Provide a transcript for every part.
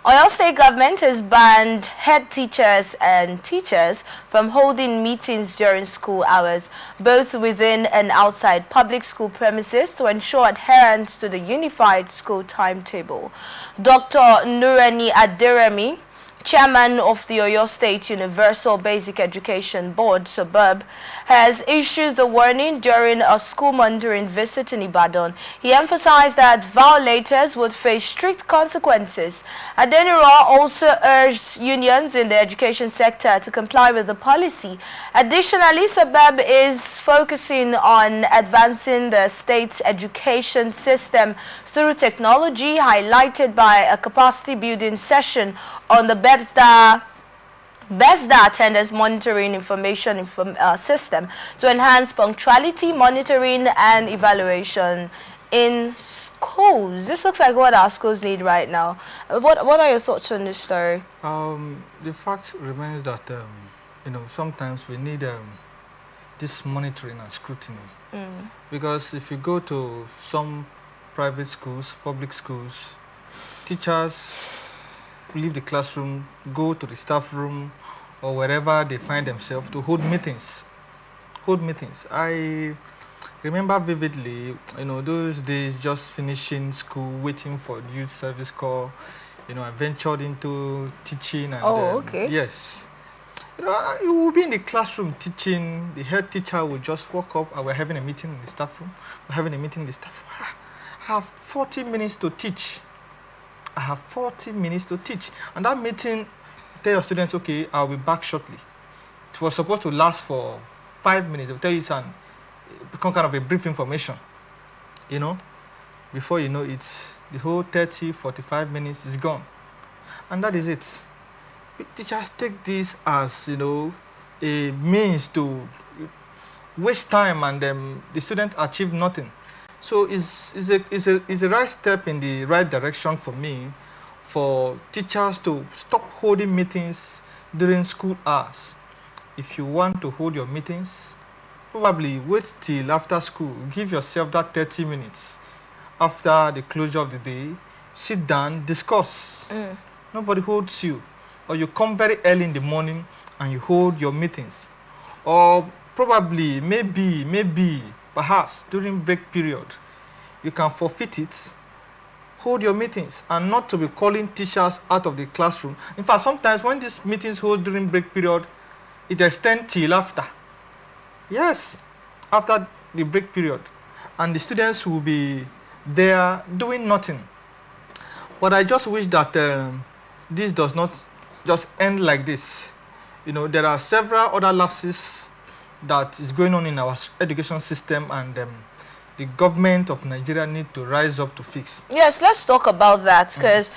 Oyo State government has banned head teachers and teachers from holding meetings during school hours, both within and outside public school premises, to ensure adherence to the unified school timetable. Dr. Nureni Aderemi, Chairman of the Oyo State Universal Basic Education Board, Suburb, has issued the warning during a school monitoring visit in Ibadan. He emphasized that violators would face strict consequences. Adeniro also urged unions in the education sector to comply with the policy. Additionally, Suburb is focusing on advancing the state's education system through technology, highlighted by a capacity building session on the BESDA attendance monitoring information system to enhance punctuality, monitoring, and evaluation in schools. This looks like what our schools need right now. What are your thoughts on this story? The fact remains that sometimes we need this monitoring and scrutiny, because if you go to some private schools, public schools, teachers leave the classroom, go to the staff room or wherever they find themselves to hold meetings. I remember vividly, those days just finishing school, waiting for the youth service call. I ventured into teaching and okay. Yes. You will be in the classroom teaching, the head teacher will just walk up and we're having a meeting in the staff room. I have 40 minutes to teach. And that meeting, tell your students, okay, I'll be back shortly. It was supposed to last for 5 minutes. They'll tell you some become kind of a brief information. Before you know it, the whole 30, 45 minutes is gone. And that is it. Teachers take this as, a means to waste time and the student achieve nothing. So it's a right step in the right direction for me, for teachers to stop holding meetings during school hours. If you want to hold your meetings, probably wait till after school. Give yourself that 30 minutes after the closure of the day. Sit down, discuss. Nobody holds you. Or you come very early in the morning and you hold your meetings. Or probably, maybe, perhaps during break period, you can forfeit it, hold your meetings, and not to be calling teachers out of the classroom. In fact, sometimes when these meetings hold during break period, it extends till after. Yes, after the break period. And the students will be there doing nothing. But I just wish that this does not just end like this. There are several other lapses that is going on in our education system, and the government of Nigeria need to rise up to fix. Yes, let's talk about that, because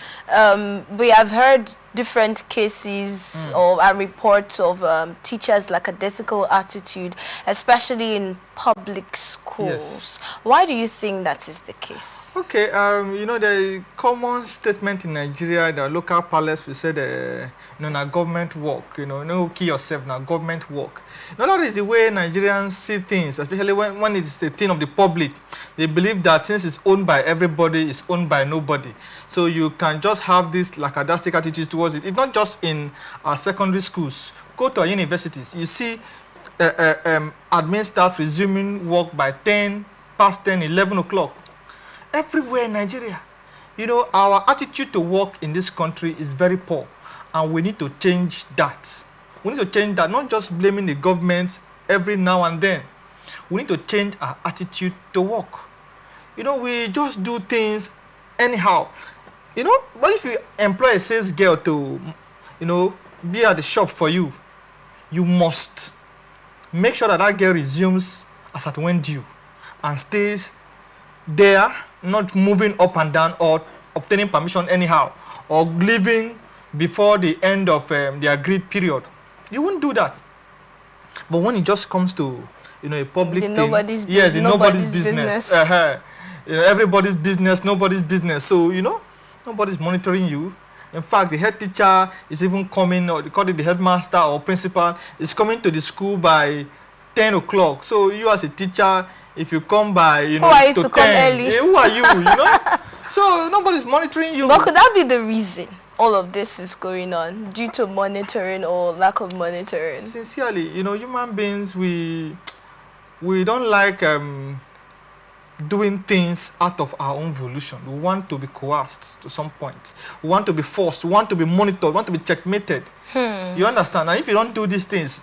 we have heard different cases and reports of teachers' lackadaisical attitude, especially in public schools. Yes. Why do you think that is the case? Okay, the common statement in Nigeria, the local palace, we said, na government work, no key yourself, na government work. That is the way Nigerians see things, especially when it's a thing of the public. They believe that since it's owned by everybody, it's owned by nobody. So you can just have this lackadaisical attitude towards it. It's not just in our secondary schools. Go to our universities. You see admin staff resuming work by 10, 11 o'clock. Everywhere in Nigeria. Our attitude to work in this country is very poor. And we need to change that. We need to change that, not just blaming the government every now and then. We need to change our attitude to work. We just do things anyhow. But if you employ a sales girl to, be at the shop for you, you must make sure that that girl resumes as at when due and stays there, not moving up and down or obtaining permission anyhow or leaving before the end of the agreed period. You won't do that. But when it just comes to a public thing, nobody's business. Everybody's business, nobody's business. So nobody's monitoring you. In fact, the head teacher is even coming, or they call it the headmaster or principal, is coming to the school by 10 o'clock. So you as a teacher, if you come by, who are you to 10, come early? who are you? So nobody's monitoring you. But could that be the reason? all of this is going on? Due to monitoring or lack of monitoring? Sincerely, human beings, we don't like doing things out of our own volition. We want to be coerced to some point. We want to be forced. We want to be monitored. We want to be checkmated. You understand? And if you don't do these things,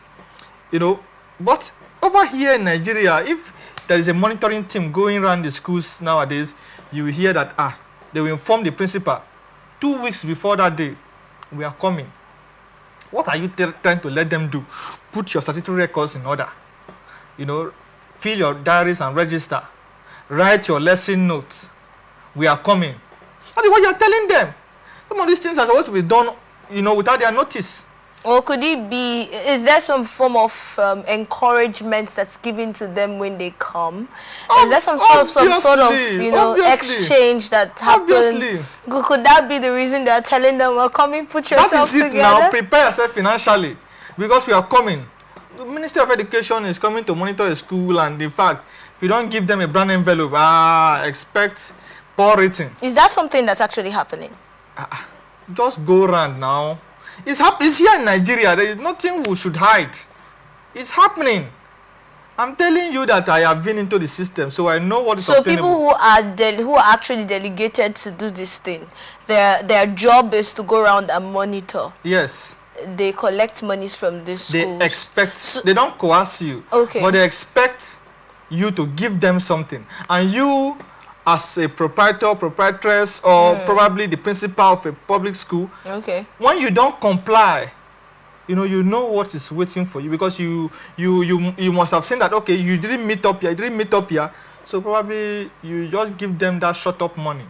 but over here in Nigeria, if there is a monitoring team going around the schools nowadays, you will hear that, they will inform the principal 2 weeks before that day, we are coming. What are you trying to let them do? Put your statutory records in order. Fill your diaries and register. Write your lesson notes. We are coming. That is what you are telling them. Some of these things are supposed to be done, without their notice. Or could it be, is there some form of encouragement that's given to them when they come? Is there some sort of exchange that happens? Obviously. Could that be the reason they're telling them, well, come in, put yourself together? That is it together? now. Prepare yourself financially because we are coming. The Ministry of Education is coming to monitor a school, and in fact, if you don't give them a brown envelope, expect poor rating. Is that something that's actually happening? Just go around now. It's here in Nigeria. There is nothing we should hide. It's happening. I'm telling you that I have been into the system, so I know what is obtainable. So people who are actually delegated to do this thing, their job is to go around and monitor. Yes. They collect monies from this schools. They expect, they don't coerce you, but they expect you to give them something. And you, as a proprietor, proprietress, or probably the principal of a public school, when you don't comply, you know what is waiting for you, because you must have seen that, okay, you didn't meet up here, so probably you just give them that shut up money.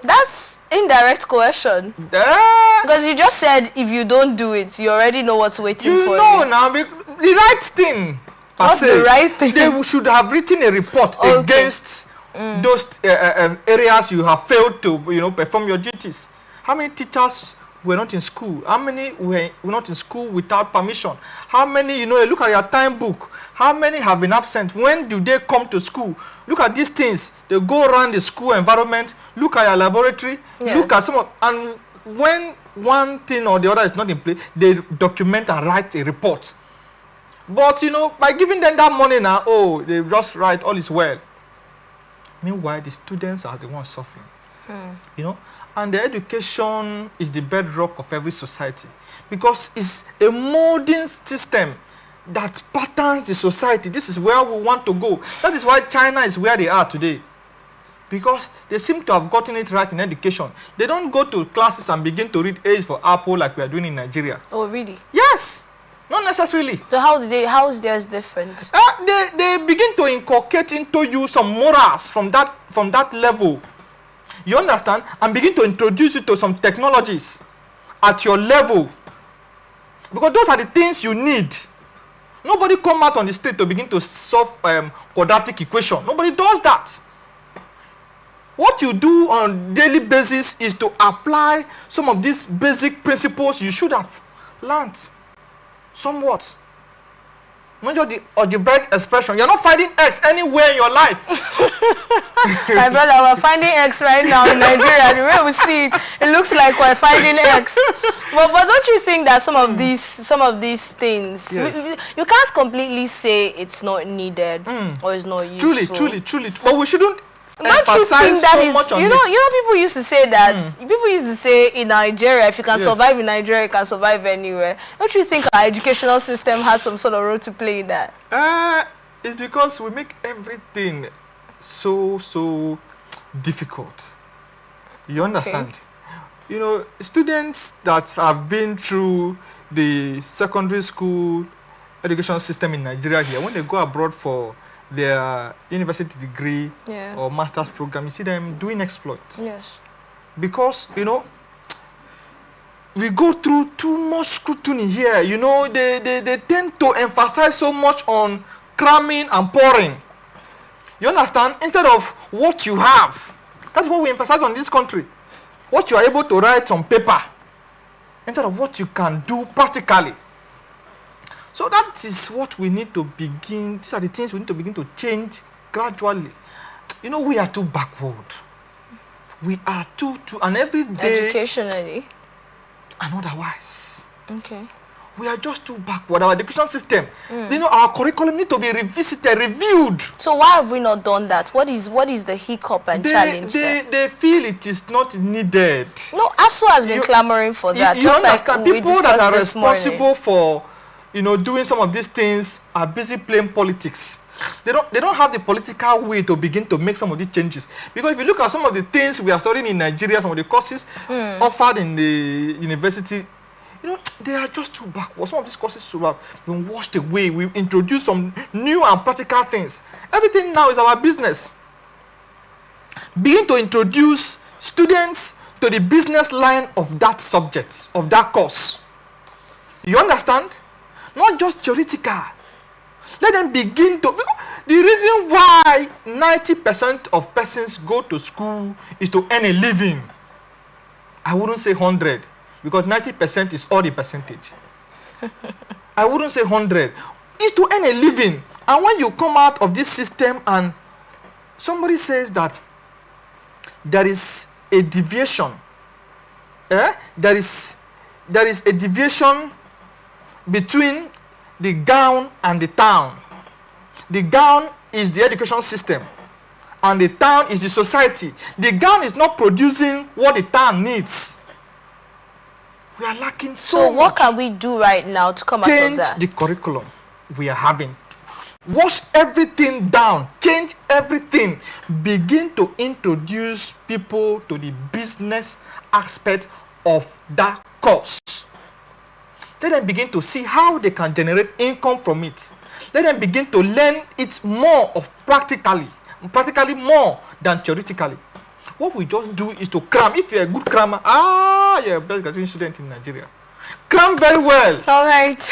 That's indirect coercion. Because you just said if you don't do it, you already know what's waiting for you. You know now, the right thing. What's the right thing? They should have written a report against those areas you have failed to perform your duties. How many teachers were not in school? How many were not in school without permission? How many, look at your time book. How many have been absent? When do they come to school? Look at these things. They go around the school environment. Look at your laboratory. Yes. Look at and when one thing or the other is not in place, they document and write a report. But, by giving them that money now, they just write, all is well. Meanwhile, the students are the ones suffering. And the education is the bedrock of every society, because it's a molding system that patterns the society. This is where we want to go. That is why China is where they are today, because they seem to have gotten it right in education. They don't go to classes and begin to read A's for apple like we are doing in Nigeria. Oh, really? Yes. Not necessarily. So how is theirs different? They begin to inculcate into you some morals from that level. You understand? And begin to introduce you to some technologies at your level. Because those are the things you need. Nobody come out on the street to begin to solve quadratic equation. Nobody does that. What you do on a daily basis is to apply some of these basic principles you should have learned. Somewhat. Not just the algebraic expression. You're not finding X anywhere in your life. My brother, we're finding X right now in Nigeria. The way we see it, it looks like we're finding X. But don't you think that some of these things, you can't completely say it's not needed or it's not useful. Truly. But we shouldn't Don't you think that is, people used to say that, people used to say in Nigeria, if you can survive in Nigeria, you can survive anywhere. Don't you think our educational system has some sort of role to play in that? It's because we make everything so difficult. You understand? Okay. Students that have been through the secondary school education system in Nigeria here, when they go abroad for their university degree or master's program, you see them doing exploits. Yes. Because, we go through too much scrutiny here. They tend to emphasize so much on cramming and pouring. You understand? Instead of what you have. That's what we emphasize on this country. What you are able to write on paper. Instead of what you can do practically. So that is what we need to begin. These are the things we need to begin to change gradually. We are too backward. We are too, and every day. Educationally. and otherwise. Okay. We are just too backward. Our education system, you know, our curriculum need to be revisited, reviewed. So why have we not done that? What is the hiccup and challenge there? They feel it is not needed. No, ASU has been clamoring for that. You just understand? like People that are responsible morning. for, you know, doing some of these things are busy playing politics. They don't have the political will to begin to make some of these changes. Because if you look at some of the things we are studying in Nigeria, some of the courses offered in the university, you know, they are just too backward. Some of these courses have been washed away. We've introduced some new and practical things. Everything now is our business. Begin to introduce students to the business line of that subject, of that course. You understand? Not just theoretical. Let them begin to... Because the reason why 90% of persons go to school is to earn a living. I wouldn't say 100. Because 90% is all the percentage. I wouldn't say 100. It's to earn a living. And when you come out of this system and somebody says that there is a deviation, there is a deviation between the gown and the town. The gown is the education system, and the town is the society. The gown is not producing what the town needs. We are lacking so much. So what can we do right now to come out of that? Change the curriculum we are having. Wash everything down. Change everything. Begin to introduce people to the business aspect of that course. Let them begin to see how they can generate income from it. Let them begin to learn it more of practically more than theoretically. What we just do is to cram. If you're a good crammer, you're a best graduating student in Nigeria. Cram very well. All right.